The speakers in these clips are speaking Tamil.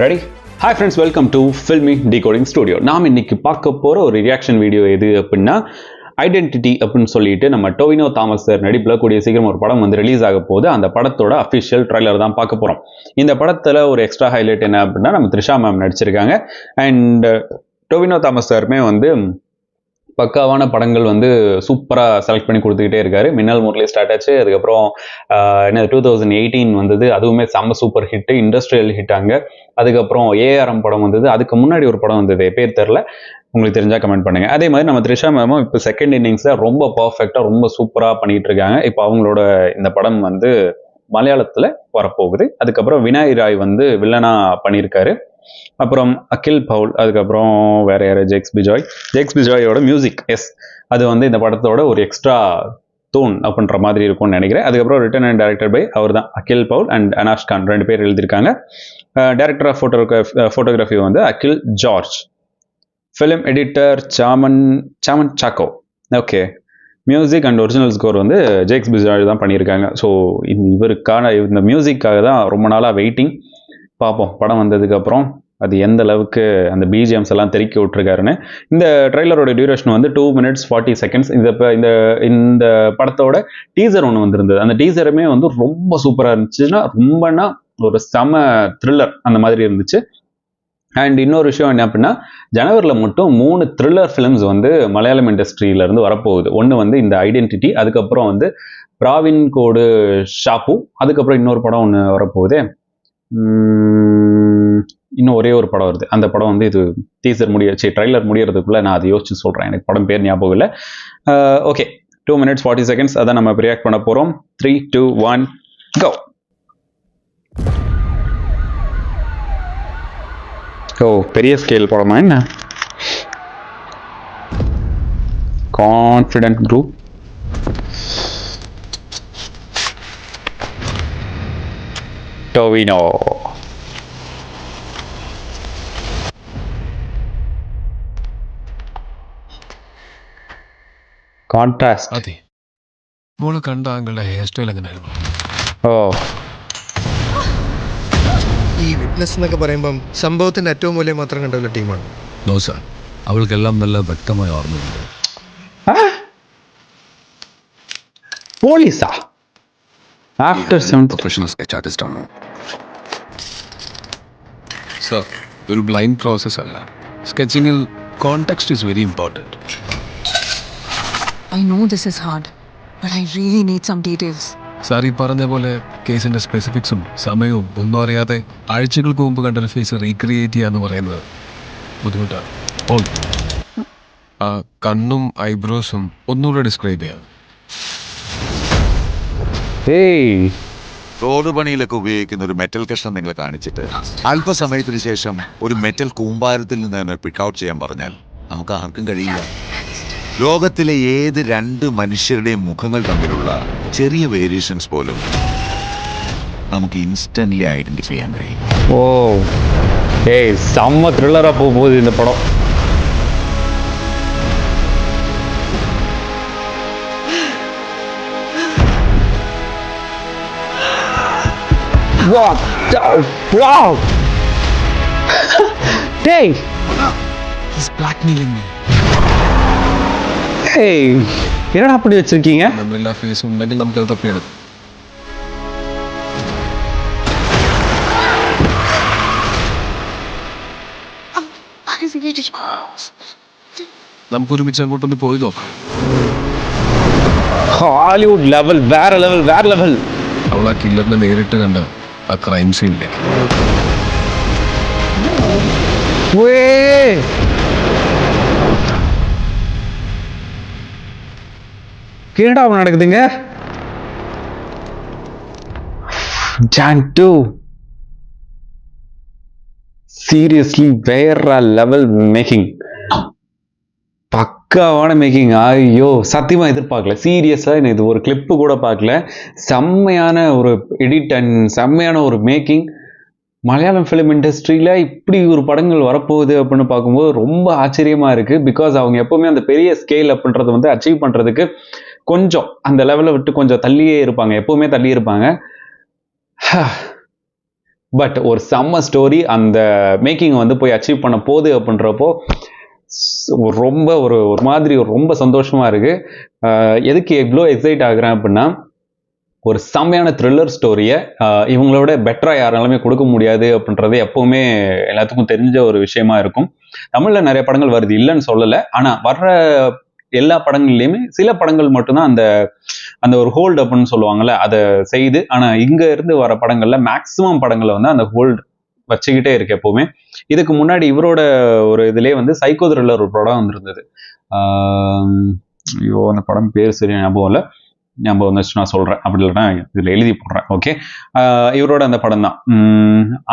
Ready? Hi friends, welcome to filmi decoding studio. நாம் இன்னைக்கு பார்க்க போகிற ஒரு ரியாக்ஷன் வீடியோ எது அப்படின்னா ஐடென்டிட்டி அப்படின்னு சொல்லிட்டு நம்ம டொவினோ தாமஸ் சார் நடிப்பில் கூடிய சீக்கிரம் ஒரு படம் வந்து ரிலீஸ் ஆக போகுது. அந்த படத்தோட அஃபிஷியல் ட்ரைலர் தான் பார்க்க போகிறோம். இந்த படத்தில் ஒரு எக்ஸ்ட்ரா ஹைலைட் என்ன அப்படின்னா நம்ம த்ரிஷா மேம் நடிச்சிருக்காங்க. அண்ட் டொவினோ தாமஸ் சாருமே வந்து பக்காவான படங்கள் வந்து சூப்பராக செலக்ட் பண்ணி கொடுத்துக்கிட்டே இருக்காரு. மின்னல் முரளி ஸ்டார்ட் ஆச்சு, அதுக்கப்புறம் என்ன 2018 வந்தது, அதுவுமே செம்ம சூப்பர் ஹிட், இண்டஸ்ட்ரியல் ஹிட் அங்கே. அதுக்கப்புறம் ஏஆர்எம் படம் வந்தது, அதுக்கு முன்னாடி ஒரு படம் வந்தது, பேர் தெரில, உங்களுக்கு தெரிஞ்சால் கமெண்ட் பண்ணுங்கள். அதே மாதிரி நம்ம த்ரிஷா மேமும் இப்போ செகண்ட் இன்னிங்ஸில் ரொம்ப பர்ஃபெக்டாக ரொம்ப சூப்பராக பண்ணிகிட்டு இருக்காங்க. இப்போ அவங்களோட இந்த படம் வந்து மலையாளத்தில் வரப்போகுது. அதுக்கப்புறம் வினாய் ராய் வந்து வில்லனாக பண்ணியிருக்காரு. அப்புறம் அகில் பவுல், அதுக்கப்புறம் வேற யார், ஜெக்ஸ் பிஜாயோட மியூசிக், அது வந்து இந்த படத்தோட ஒரு எக்ஸ்ட்ரா தூண் அப்படின்ற மாதிரி இருக்கும்னு நினைக்கிறேன். அதுக்கப்புறம் ரிட்டன் அண்ட் டைரக்டர் பை அவர் தான், அகில் பவுல் அண்ட் அனாஷ் கான், 2 பேர் எழுதியிருக்காங்க. டைரக்டர் ஆஃப் ஃபோட்டோகிராஃபி வந்து Akhil George. Film editor Shaman Chacko. Okay, music and original score வந்து ஜெக்ஸ் பிஜாய் தான் பண்ணியிருக்காங்க. ஸோ இவருக்கான இந்த மியூசிக்காக தான் ரொம்ப நாளாக வெயிட்டிங். பார்ப்போம் படம் வந்ததுக்கப்புறம் அது எந்த அளவுக்கு அந்த பிஜிஎம்ஸ் எல்லாம் தெறிக்க விட்டுருக்காருன்னு. இந்த ட்ரெய்லரோட டியூரேஷன் வந்து 2 minutes 40 seconds. இந்த படத்தோட டீசர் ஒன்று வந்திருந்தது. அந்த டீசருமே வந்து ரொம்ப சூப்பராக இருந்துச்சுன்னா, ரொம்பனா ஒரு செம த்ரில்லர் அந்த மாதிரி இருந்துச்சு. அண்ட் இன்னொரு விஷயம் என்ன அப்படின்னா, ஜனவரியில் மட்டும் 3 த்ரில்லர் ஃபிலிம்ஸ் வந்து மலையாளம் இண்டஸ்ட்ரியிலேருந்து வரப்போகுது. ஒன்று வந்து இந்த ஐடென்டிட்டி, அதுக்கப்புறம் வந்து பிராவின் கோடு ஷாப்பு, அதுக்கப்புறம் இன்னொரு படம் ஒன்று வரப்போகுது. இன்னும் ஒரே ஒரு படம் வருது. அந்த படம் வந்து இது ட்ரைலர் முடியறதுக்குள்ள நான் அதை யோசிச்சு சொல்கிறேன், எனக்கு படம் பேர் ஞாபகம் இல்லை. ஓகே, 2 minutes 40 seconds அதான் நம்ம ரியாக்ட் பண்ண போகிறோம். 3, 2, 1 கோ. ஓ, பெரிய ஸ்கேல் படமா என்ன? Confident group, Tovino. കോൺട്രാസ്റ്റ്. അതെ, മോള് കണ്ട ആങ്ങളുടെ ഹെയർ സ്റ്റൈൽ എങ്ങനെയായിരുന്നു? ഓ, ഈ വിറ്റ്നസ് എന്നൊക്കെ പറയുമ്പം സംഭവത്തിന്റെ ഏറ്റവും മൂല്യം മാത്രം കണ്ടുള്ള ടീമാണ്. നോ സാർ, അവൾക്കെല്ലാം നല്ല വ്യക്തമായ ഓർമ്മയുണ്ട്. പോലീസാ? ആഫ്റ്റർ പ്രൊഫഷണൽ സ്കെച്ച് ആർട്ടിസ്റ്റ് ആണ് സാർ. ഒരു ബ്ലൈൻഡ് പ്രോസസ് അല്ല. സ്കെച്ചിങ്ങിൽ context is very important. I know this is hard, but I really need some details. Sir ഈ പറഞ്ഞ പോലെ കേസിൻ്റെ സ്പെസിഫിക്സും സമയവും ഒന്നും അറിയാതെ ആഴ്ചകൾക്ക് മുമ്പ് കണ്ടൊരു ഫേസ് റീക്രിയേറ്റ് ചെയ്യുക എന്ന് പറയുന്നത് ബുദ്ധിമുട്ടാണ്. ആ കണ്ണും ഐബ്രോസും ഒന്നുകൂടെ ഡിസ്ക്രൈബ് ചെയ്യാം. റോഡ് പണിയിലൊക്കെ ഉപയോഗിക്കുന്ന ഒരു മെറ്റൽ കഷ്ണം നിങ്ങൾ കാണിച്ചിട്ട് അല്പസമയത്തിന് ശേഷം ഒരു മെറ്റൽ കൂമ്പാരത്തിൽ നിന്ന് തന്നെ പിക്ക് ഔട്ട് ചെയ്യാൻ പറഞ്ഞാൽ നമുക്ക് ആർക്കും കഴിയില്ല. ലോകത്തിലെ ഏത് 2 മനുഷ്യരുടെയും മുഖങ്ങൾ തമ്മിലുള്ള ചെറിയ വേരിയേഷൻസ് പോലും നമുക്ക് ഇൻസ്റ്റന്റ്ലി ഐഡന്റിഫൈ ചെയ്യാൻ കഴിയും. ഓ, செம்ம த்ரில்லரா போகுது இந்த படம். Wow. Hey. He's blackmailing me. என்னடா அப்படி வச்சிருக்கீங்க? നമ്മളെല്ലാ ഫേസും ഉണ്ടെങ്കിൽ നമുക്കത് തപ്പിയെടുക്കും. നമുക്കൊരുമിച്ച് അങ്ങോട്ടൊന്ന് പോയി നോക്കാം. ഹോളിവുഡ് ലെവൽ, വേറെ ലെവൽ. അവൾ ആ കില്ലറിനെ നേരിട്ട് കണ്ട ആ ക്രൈം സീനിലേക്ക്. என்னடா நடக்குதுங்க? ஜான் 2 சீரியஸ்லி வேற லெவல் மேக்கிங், பக்காவான மேக்கிங். ஐயோ, சத்தியமா எதிர்பார்க்கல. சீரியஸா இது ஒரு கிளிப்பு கூட பார்க்கல. செம்மையான ஒரு எடிட் அண்ட் செம்மையான ஒரு மேக்கிங். மலையாளம் ஃபிலிம் இண்டஸ்ட்ரியில் இப்படி ஒரு படங்கள் வரப்போகுது அப்படின்னு பார்க்கும்போது ரொம்ப ஆச்சரியமாக இருக்குது. பிகாஸ் அவங்க எப்போவுமே அந்த பெரிய ஸ்கேல் அப்படின்றத வந்து அச்சீவ் பண்ணுறதுக்கு கொஞ்சம் அந்த லெவலை விட்டு கொஞ்சம் தள்ளியே இருப்பாங்க, எப்போவுமே தள்ளி இருப்பாங்க. பட் ஒரு செம்ம ஸ்டோரி அந்த மேக்கிங் வந்து போய் அச்சீவ் பண்ண போகுது அப்படின்றப்போ ரொம்ப ஒரு ஒரு மாதிரி ரொம்ப சந்தோஷமா இருக்கு. எதுக்கு எவ்வளோ எக்ஸைட் ஆகுறேன் அப்படின்னா, ஒரு செம்மையான த்ரில்லர் ஸ்டோரியை இவங்களோட பெட்டராக யாராலுமே கொடுக்க முடியாது அப்படின்றது எப்பவுமே எல்லாத்துக்கும் தெரிஞ்ச ஒரு விஷயமா இருக்கும். தமிழில் நிறைய படங்கள் வருது, இல்லைன்னு சொல்லலை. ஆனால் வர்ற எல்லா படங்கள்லையுமே சில படங்கள் மட்டும்தான் அந்த அந்த ஒரு ஹோல்டு அப்படின்னு சொல்லுவாங்கல்ல, அதை செய்து. ஆனால் இங்க இருந்து வர படங்கள்ல மேக்சிமம் படங்களை வந்து அந்த ஹோல்டு வச்சுக்கிட்டே இருக்கு எப்பவுமே. இதுக்கு முன்னாடி இவரோட ஒரு இதுலேயே வந்து சைக்கோ த்ரில்லர் ஒரு படம் வந்திருந்தது. ஐயோ அந்த படம் பேர் சரியா ஞாபகம் இல்லை, ஞாபகம் வந்துச்சு நான் சொல்கிறேன், அப்படி இல்லைன்னா இதில் எழுதி போடுறேன். ஓகே, இவரோட அந்த படம் தான்.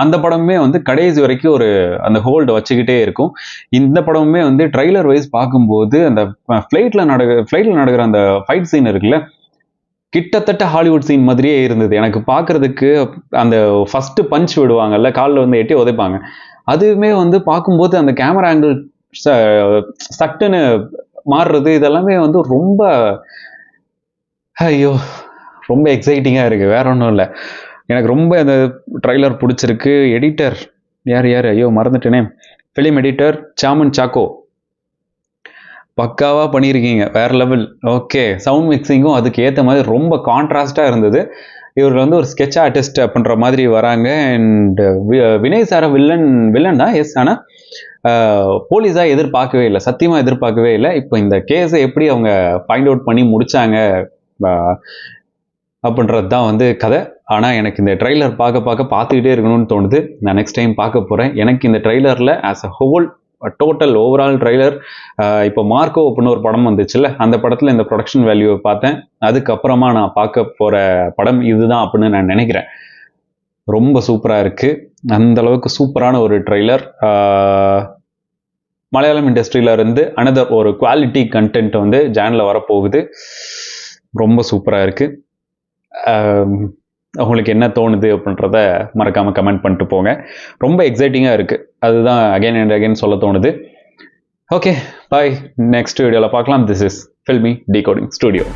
அந்த படமே வந்து கடைசி வரைக்கும் ஒரு அந்த ஹோல்டு வச்சுக்கிட்டே இருக்கும். இந்த படமுமே வந்து ட்ரைலர் வைஸ் பார்க்கும்போது அந்த ஃப்ளைட்டில் நடக்கிற அந்த ஃபைட் சீன் இருக்குல்ல, கிட்டத்தட்ட ஹாலிவுட் சீன் மாதிரியே இருந்தது எனக்கு பார்க்கறதுக்கு. அந்த ஃபர்ஸ்ட் பஞ்ச் விடுவாங்கல்ல, காலில் வந்து எட்டி உதைப்பாங்க, அதுவுமே வந்து பார்க்கும்போது அந்த கேமரா ஆங்கிள் சட்டுன்னு மாறுறது, இதெல்லாமே வந்து ரொம்ப ஐயோ ரொம்ப எக்ஸைட்டிங்காக இருக்குது. வேற ஒன்றும் இல்லை, எனக்கு ரொம்ப அந்த ட்ரைலர் பிடிச்சிருக்கு. எடிட்டர் யார் ஐயோ மறந்துட்டேனே, ஃபிலிம் எடிட்டர் சாமன் சாக்கோ, பக்காவாக பண்ணியிருக்கீங்க, வேற லெவல். ஓகே, சவுண்ட் மிக்சிங்கும் அதுக்கு ஏற்ற மாதிரி ரொம்ப கான்ட்ராஸ்டாக இருந்தது. இவர் வந்து ஒரு ஸ்கெட்ச் ஆர்டிஸ்ட் அப்படின்ற மாதிரி வராங்க. அண்ட் வினய் சார வில்லன் தான், எஸ். ஆனால் போலீஸாக எதிர்பார்க்கவே இல்லை, சத்தியமாக எதிர்பார்க்கவே இல்லை. இப்போ இந்த கேஸை எப்படி அவங்க ஃபைண்ட் அவுட் பண்ணி முடிச்சாங்க அப்படின்றது தான் வந்து கதை. ஆனால் எனக்கு இந்த ட்ரெய்லர் பார்த்துக்கிட்டே இருக்கணும்னு தோணுது. நான் நெக்ஸ்ட் டைம் பார்க்க போகிறேன். எனக்கு இந்த ட்ரெய்லரில் as a whole total overall trailer, இப்போ மார்க்கோ அப்படின்னு ஒரு படம் வந்துச்சுல்ல, அந்த படத்தில் இந்த ப்ரொடக்ஷன் வேல்யூவை பார்த்தேன். அதுக்கப்புறமா நான் பார்க்க போகிற படம் இதுதான் அப்படின்னு நான் நினைக்கிறேன். ரொம்ப சூப்பராக இருக்குது, அந்த அளவுக்கு சூப்பரான ஒரு ட்ரெய்லர். மலையாளம் இண்டஸ்ட்ரியில இருந்து அனதர் ஒரு குவாலிட்டி கண்டென்ட் வந்து ஜானில் வரப்போகுது. ரொம்ப சூப்பராக இருக்குது. உங்களுக்கு என்ன தோணுது அப்படின்றத மறக்காமல் கமெண்ட் பண்ணிட்டு போங்க. ரொம்ப எக்ஸைட்டிங்காக இருக்குது, அதுதான் அகைன் அண்ட் அகைன் சொல்ல தோணுது. ஓகே, பாய். நெக்ஸ்ட் வீடியோவில் பார்க்கலாம். This is filmi decoding studio.